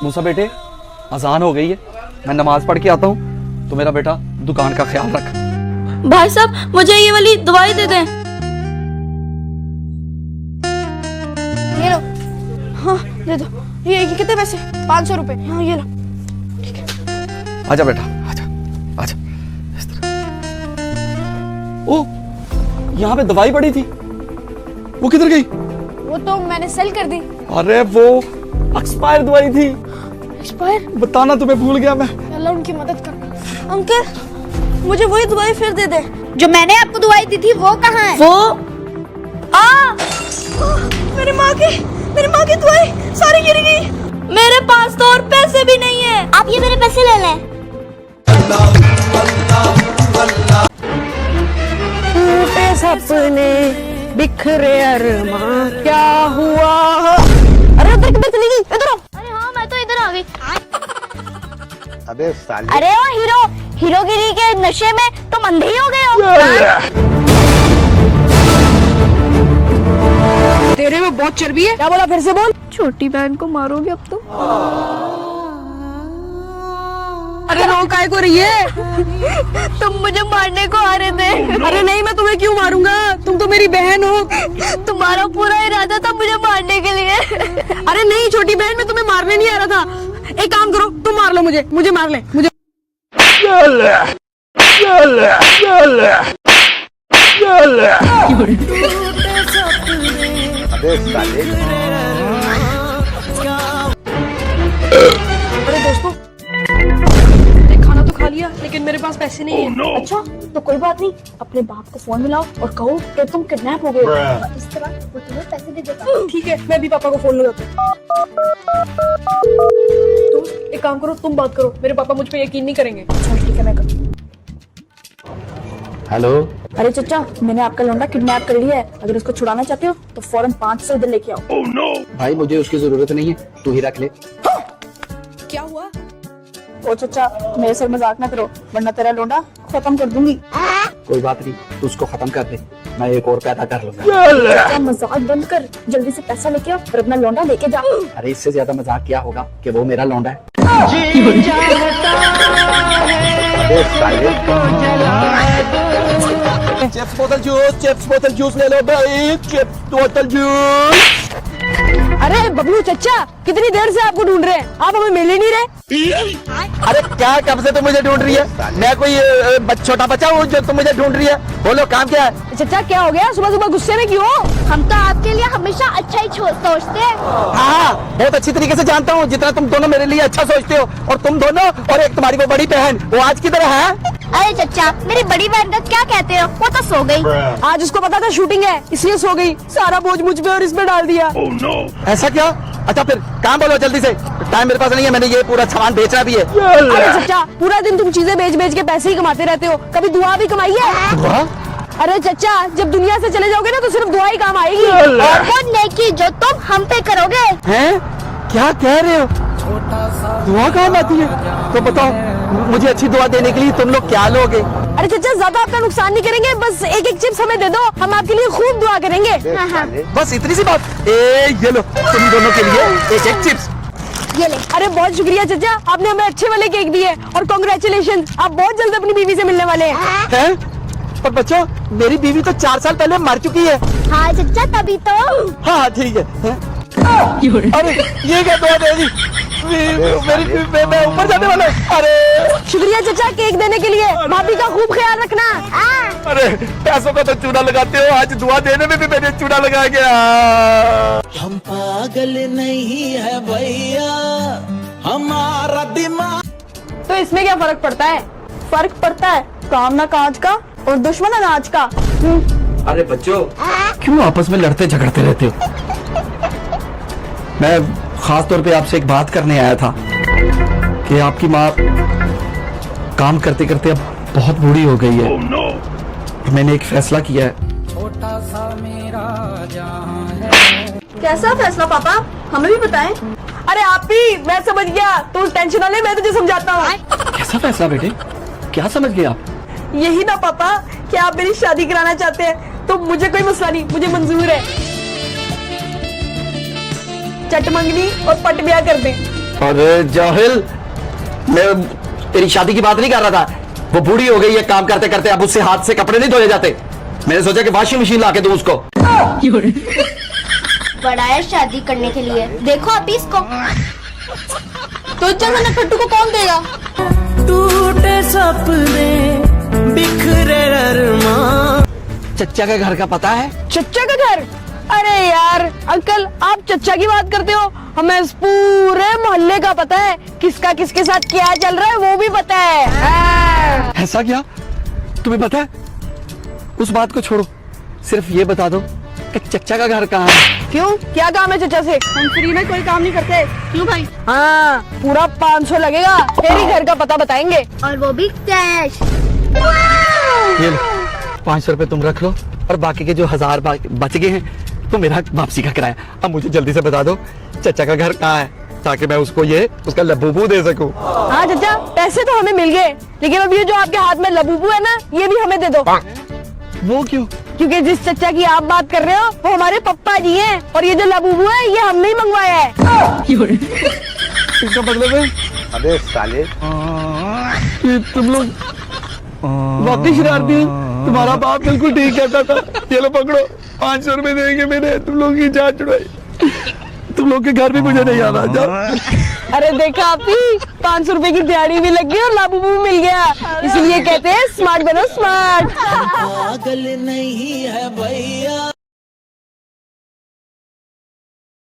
मूसा बेटे, अजान हो गई है, मैं नमाज पढ़ के आता हूँ, तो मेरा बेटा दुकान का ख्याल रख। भाई साहब मुझे ये वाली दवाई दे दें। ये लो। हाँ दे दो। ये कितने पैसे? 500 रुपए। हाँ ये लो। ठीक है। आजा बेटा, आजा आजा इस तरह। ओ, यहाँ पे दवाई पड़ी थी, वो किधर गई? वो तो मैंने सेल कर दी। अरे वो एक्सपायर दवाई थी। एक्सपायर? बताना तुम्हें भूल गया मैं। अल्लाह उनकी मदद कर। अंकल मुझे वही दवाई फिर दे दे जो मैंने आपको दवाई दी थी। वो कहाँ है? वो मेरी माँ की दवाई सारी गिर गई। मेरे पास तो और पैसे भी नहीं है। आप ये मेरे पैसे ले लें। टूटे सपने बिखरे अरमां क्या हुआ? अरे उधर किधर चली गई? इधर आओ। अरे हाँ मैं तो इधर आ गई। अबे साले। अरे ओ हीरोगिरी के नशे में तुम अंधे ही हो गए हो। तेरे में बहुत चर्बी है। क्या बोला? फिर से बोल। छोटी बहन को मारोगे अब तो? अरे रो काय को रही है? तुम मुझे मारने को आ रहे थे। अरे नहीं, मैं तुम्हें क्यों मारूंगा? तुम तो मेरी बहन हो। तुम्हारा पूरा इरादा था मुझे मारने के लिए। अरे नहीं छोटी बहन, मैं तुम्हें मारने नहीं आ रहा था। एक काम करो, तुम मार लो मुझे मार ले मुझे। अबे साले। अरे दोस्तों, खाना तो खा लिया लेकिन मेरे पास पैसे नहीं है। अच्छा तो कोई बात नहीं, अपने बाप को फोन मिलाओ और कहो कि तुम किडनैप हो गए हो। इस तरह वो तुम्हें पैसे दे देगा। ठीक है, मैं भी पापा को फोन लगाता हूँ। दोस्त एक काम करो, तुम बात करो, मेरे पापा मुझ पे यकीन नहीं करेंगे। अच्छा ठीक है, मैं करती हूँ। हेलो। अरे चचा, मैंने आपका लौंडा किडनैप कर लिया है। अगर उसको छुड़ाना चाहते हो तो फौरन 500 इधर लेके आओ। भाई मुझे उसकी जरूरत नहीं है, तू ही रख ले। क्या हुआ? ओ चचा, मेरे सर मजाक ना करो वरना तेरा लौंडा खत्म कर दूंगी। कोई बात नहीं, तू उसको खत्म कर दे, मैं एक और पैदा कर लूंगा। चचा मजाक बंद कर, जल्दी से पैसा लेके आओ और अपना लौंडा लेके जा। अरे इससे ज्यादा मजाक क्या होगा कि वो मेरा लौंडा है। अबे साले। चिप्स बोतल जूस ले लो भाई, चिप्स बोतल जूस। अरे बबलू चचा, कितनी देर से आपको ढूंढ रहे हैं, आप हमें मिल ही नहीं रहे। अरे क्या, कब से तुम मुझे ढूंढ रही है? मैं कोई छोटा बच्चा हूँ जो तुम मुझे ढूंढ रही है? बोलो काम क्या है? चचा क्या हो गया, सुबह सुबह गुस्से में क्यों? हम तो आपके लिए हमेशा अच्छा ही सोचते हैं। हाँ, बहुत अच्छी तरीके से जानता हूँ जितना तुम दोनों मेरे लिए अच्छा सोचते हो। और तुम दोनों और एक तुम्हारी वो बड़ी बहन, वो आज की तरह है। अरे चचा, मेरी बड़ी बहन का क्या कहते हो? वो तो सो गई। आज उसको पता था शूटिंग है इसलिए सो गई। सारा बोझ मुझ पे और इसमें डाल दिया। ऐसा क्या? अच्छा फिर काम बोलो जल्दी से, टाइम मेरे पास नहीं है, मैंने ये पूरा सामान बेचना भी है। अरे चचा, पूरा दिन तुम चीजें बेच बेच के पैसे ही कमाते रहते हो, कभी दुआ भी कमाई है? दुआ? अरे चचा, जब दुनिया से चले जाओगे ना तो सिर्फ दुआ ही काम आएगी। और वो नेकी जो तुम हम पे करोगे। हैं? क्या कह रहे हो? दुआ काम आती है? तो बताओ मुझे अच्छी दुआ देने के लिए तुम लोग क्या लोगे? अरे चचा, ज्यादा आपका नुकसान नहीं करेंगे, बस एक एक चिप्स हमें दे दो, हम आपके लिए खूब दुआ करेंगे। अबे साले। बस इतनी सी बात? ये लो तुम दोनों के लिए एक एक चिप्स। ये ले। अरे बहुत शुक्रिया चचा, आपने हमें अच्छे वाले केक दिए और कांग्रेचुलेशन, आप बहुत जल्द अपनी बीवी से मिलने वाले हैं। हैं? पर बच्चों, मेरी बीवी तो 4 साल पहले मर चुकी है। हाँ चचा, तभी तो। हाँ ठीक है। हैं? अरे ये क्या दुआ दे दी? मैं ऊपर जाने वाला हूँ। अरे शुक्रिया चचा केक देने के लिए, भाभी का खूब ख्याल रखना। अरे पैसों का तो चूना लगाते हो, आज दुआ देने में भी मैंने चूना लगा गया। हम पागल नहीं है भैया, हमारा दिमाग। तो इसमें क्या फर्क पड़ता है? फर्क पड़ता है काम ना काज का और दुश्मन अनाज का। अरे बच्चों, क्यों आपस में लड़ते झगड़ते रहते हो? मैं खास तौर पे आपसे एक बात करने आया था कि आपकी माँ काम करते करते अब बहुत बूढ़ी हो गई है। मैंने एक फैसला किया है। कैसा फैसला पापा, हमें भी बताएं। अरे आप भी, मैं समझ गया, तू टेंशन ना ले, मैं तुझे समझाता हूँ। कैसा फैसला बेटे? क्या समझ गए आप? यही ना पापा कि आप मेरी शादी कराना चाहते हैं, तो मुझे कोई मसला नहीं, मुझे मंजूर है। चट मंगनी और पट ब्याह कर दें। अरे जाहिल, मैं तेरी शादी की बात नहीं कर रहा था। वो बूढ़ी हो गई है काम करते करते, अब उससे हाथ से कपड़े नहीं धोए जाते। मैंने सोचा कि वॉशिंग मशीन ला के दूं उसको। बड़ा है शादी करने के लिए, देखो अभी इसको। तो चलो ना कट्टू को कौन देगा? टूटे सपने बिखरे अरमान। चच्चा के घर का पता है? चच्चा का घर? अरे यार अंकल, आप चच्चा की बात करते हो, हमें इस पूरे मोहल्ले का पता है। किसका किसके साथ क्या चल रहा है वो भी पता है। ऐसा क्या? तुम्हें पता है? उस बात को छोड़ो, सिर्फ ये बता दो कि चच्चा का घर कहाँ है। क्यों, क्या काम है चच्चा से? हम फ्री में कोई काम नहीं करते। क्यों भाई? हाँ, पूरा 500 लगेगा, फिर ही घर का पता बताएंगे। और वो भी कैश। ये लो, 500 रुपए तुम रख लो, और बाकी के जो 1000 बच गए हैं तो मेरा वापसी का किराया। अब मुझे जल्दी से बता दो चच्चा का घर कहाँ है, ताकि मैं उसको ये उसका लबूबू दे सकूं। हाँ चच्चा, पैसे तो हमें मिल गए, लेकिन अब ये जो आपके हाथ में लबूबू है ना, ये भी हमें दे दो। वो क्यों? क्योंकि जिस चच्चा की आप बात कर रहे हो वो हमारे पप्पा जी हैं, और ये जो लबूबू है ये हमने ही मंगवाया है। इसका मतलब है अबे साले कि तुम लोग वाकई शरारती हो। तुम्हारा बाप बिल्कुल ठीक कहता था। ये लो पकड़ो, 500 रुपए देंगे मेरे, तुम लोग की जान छुड़ाई। तुम लोग के घर भी मुझे नहीं आना। जाओ। अरे देखा आप ही, 500 रुपए की दिहाड़ी भी लग गई और लाबूबू भी मिल गया। इसलिए कहते हैं स्मार्ट बनो स्मार्ट। पागल नहीं है भैया।